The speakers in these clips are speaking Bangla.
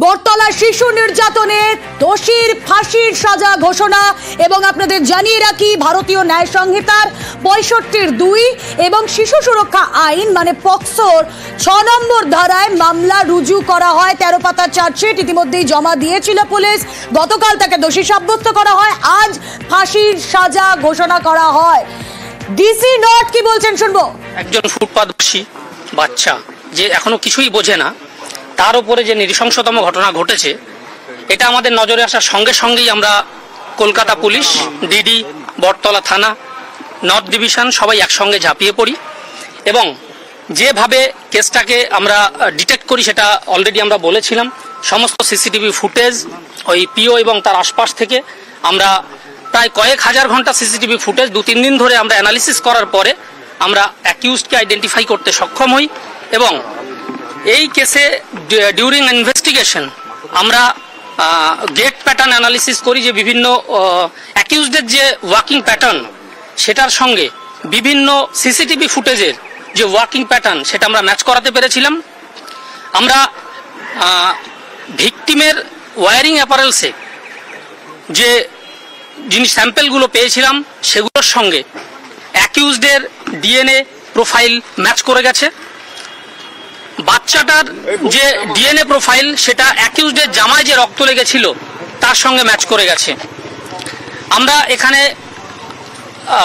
বটতলা শিশু নির্যাতনে দোষীর ফাঁসির সাজা ঘোষণা। এবং আপনাদের জানিয়ে রাখি, ভারতীয় ন্যায় সংহিতার 65(2) এবং শিশু সুরক্ষা আইন মানে পক্সোর 6 নম্বর ধারায় মামলা রুজু করা হয়। 13 পাতার চার্জশিট ইতিমধ্যেই জমা দিয়েছিল পুলিশ। গতকাল তাকে দোষী সাব্যস্ত করা হয়, আজ ফাঁসির সাজা ঘোষণা করা হয়। ডিসি নর্থ কি বলছেন শুনবো। একজন ফুটপাতবাসী বাচ্চা যে এখনো কিছুই বোঝে না, তার উপরে যে নৃশংসতম ঘটনা ঘটেছে, এটা আমাদের নজরে আসার সঙ্গে সঙ্গেই আমরা কলকাতা পুলিশ, ডিডি, বটতলা থানা, নর্থ ডিভিশন সবাই একসঙ্গে ঝাঁপিয়ে পড়ি এবং যেভাবে কেসটাকে আমরা ডিটেক্ট করি সেটা অলরেডি আমরা বলেছিলাম। সমস্ত সিসিটিভি ফুটেজ, ওই পিও এবং তার আশপাশ থেকে আমরা প্রায় কয়েক হাজার ঘন্টা সিসিটিভি ফুটেজ 2-3 দিন ধরে আমরা অ্যানালিসিস করার পরে আমরা অ্যাকিউজডকে আইডেন্টিফাই করতে সক্ষম হই এবং এই কেসে ডিউরিং ইনভেস্টিগেশন আমরা গেট প্যাটার্ন অ্যানালিসিস করি, যে বিভিন্ন অ্যাকিউজডের যে ওয়ার্কিং প্যাটার্ন সেটার সঙ্গে বিভিন্ন সিসিটিভি ফুটেজের যে ওয়ার্কিং প্যাটার্ন সেটা আমরা ম্যাচ করাতে পেরেছিলাম। আমরা ভিকটিমের ওয়ারিং অ্যাপারেলসে যে জিনিস স্যাম্পেলগুলো পেয়েছিলাম সেগুলোর সঙ্গে অ্যাকিউজডের ডিএনএ প্রোফাইল ম্যাচ করে গেছে। বাচ্চাটার যে ডিএনএ প্রোফাইল সেটা অ্যাকিউজডের জামায় যে রক্ত লেগেছিল তার সঙ্গে ম্যাচ করে গেছে। আমরা এখানে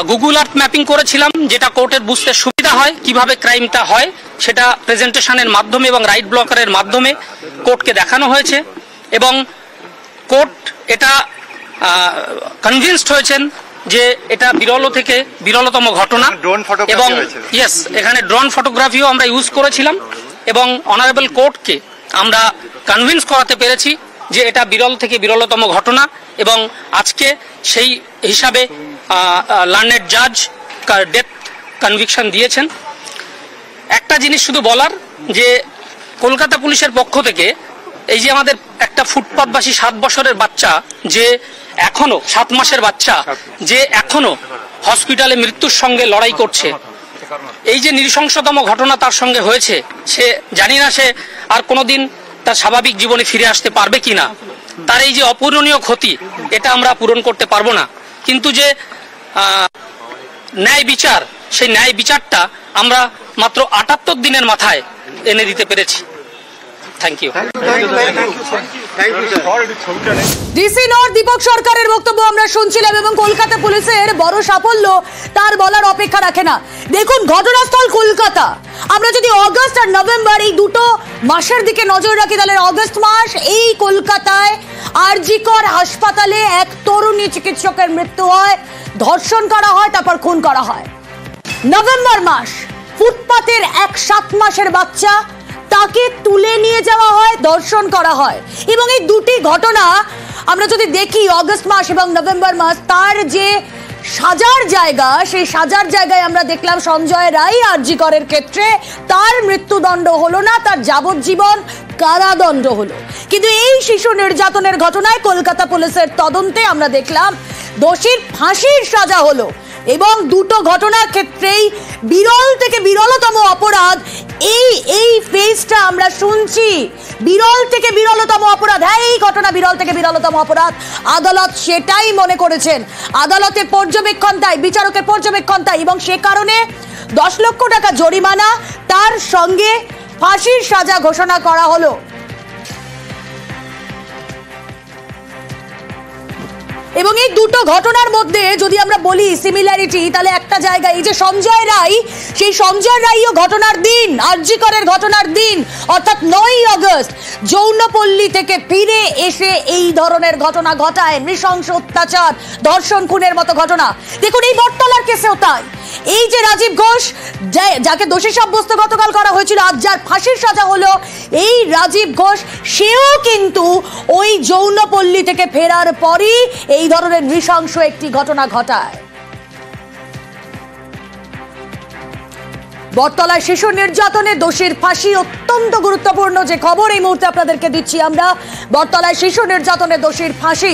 গুগল আর্থ ম্যাপিং করেছিলাম, যেটা কোর্টের বুঝতে সুবিধা হয় কিভাবে ক্রাইমটা হয়, সেটা প্রেজেন্টেশনের মাধ্যমে এবং রাইট ব্লকারের মাধ্যমে কোর্টকে দেখানো হয়েছে এবং কোর্ট এটা কনভিন্সড হয়েছেন যে এটা বিরল থেকে বিরলতম ঘটনা। এবং ইয়েস, এখানে ড্রোন ফটোগ্রাফিও আমরা ইউজ করেছিলাম এবং অনারেবল কোর্টকে আমরা কনভিন্স করাতে পেরেছি যে এটা বিরল থেকে বিরলতম ঘটনা এবং আজকে সেই হিসাবে লার্নেড জাজ ডেথ কনভিকশন দিয়েছেন। একটা জিনিস শুধু বলার, যে কলকাতা পুলিশের পক্ষ থেকে এই যে আমাদের একটা ফুটপাতবাসী 7 বছরের বাচ্চা, যে এখনো 7 মাসের বাচ্চা, যে এখনো হসপিটালে মৃত্যুর সঙ্গে লড়াই করছে, এই যে নৃশংসতম ঘটনা তার সঙ্গে হয়েছে, সে জানি না সে আর কোনোদিন তার স্বাভাবিক জীবনে ফিরে আসতে পারবে কিনা। তার এই যে অপূরণীয় ক্ষতি, এটা আমরা পূরণ করতে পারবো না, কিন্তু যে ন্যায় বিচার, সেই ন্যায় বিচারটা আমরা মাত্র 78 দিনের মাথায় এনে দিতে পেরেছি। Thank you. DC north Deepak সরকারের বক্তব্য আমরা শুনছিলাম এবং কলকাতা পুলিশের বড় সাফল্য তার বলার অপেক্ষা রাখে না। দেখুন, ঘটনাস্থল কলকাতা। আমরা যদি অগস্ট আর নভেম্বর এই দুটো মাসের দিকে নজর রাখি, তাহলে অগস্ট মাস এই কলকাতায় আরজিকর হাসপাতালে এক তরুণী চিকিৎসকের মৃত্যু হয়, ধর্ষণ করা হয়, তারপর খুন করা হয়। নভেম্বর মাস ফুটপাতের এক 7 মাসের বাচ্চা, তাকে তুলে নিয়ে যাওয়া হয়, ধর্ষণ করা হয়। এবং এই দুটি ঘটনা আমরা যদি দেখি, অগস্ট মাস এবং নভেম্বর মাস, তার যে সাজার জায়গা, সেই সাজার জায়গায় আমরা দেখলাম সঞ্জয় রায় আরজি করের ক্ষেত্রে তার মৃত্যুদণ্ড হলো না, তার যাবজ্জীবন কারাদণ্ড হলো। কিন্তু এই শিশু নির্যাতনের ঘটনায় কলকাতা পুলিশের তদন্তে আমরা দেখলাম দোষীর ফাঁসির সাজা হলো। এবং দুটো ঘটনার ক্ষেত্রেই বিরল থেকে বিরলতম অপরাধ, এই ফেজটা আমরা শুনছি, বিরল থেকে বিরলতম অপরাধ। হ্যাঁ, এই ঘটনা বিরল থেকে বিরলতম অপরাধ, আদালত সেটাই মনে করেছেন। আদালতের পর্যবেক্ষণ তাই, বিচারকের পর্যবেক্ষণ তাই, এবং সে কারণে 10 লক্ষ টাকা জরিমানা, তার সঙ্গে ফাঁসির সাজা ঘোষণা করা হলো। এবং এই দুটো ঘটনার মধ্যে যদি আমরা বলি সিমিলারিটি, তাহলে একটা জায়গায় এই যে সঞ্জয় রায়, সেই সঞ্জয় রায়ও ঘটনার দিন, আরজি করের ঘটনার দিন, অর্থাৎ 9ই আগস্ট যৌনপল্লী থেকে ফিরে এসে এই ধরনের ঘটনা ঘটায়, নৃশংস অত্যাচার, ধর্ষণ, খুনের মতো ঘটনা। দেখুন, এই বটতলার কেসেও তাই। এই যে রাজীব ঘোষ, যাকে দোষী সাব্যস্ত গতকাল করা হয়েছিল, আজ যার ফাঁসির সাজা হলো, এই রাজীব ঘোষ সেও কিন্তু ওই যৌনপল্লী থেকে ফেরার পরই এই ধরনের নৃশংস একটি ঘটনা ঘটায়। বটতলায় শিশু নির্যাতনে দোষীর ফাঁসি অত্যন্ত গুরুত্বপূর্ণ যে খবর এই মুহূর্তে আপনাদেরকে দিচ্ছি আমরা। বটতলায় শিশু নির্যাতনে দোষীর ফাঁসি।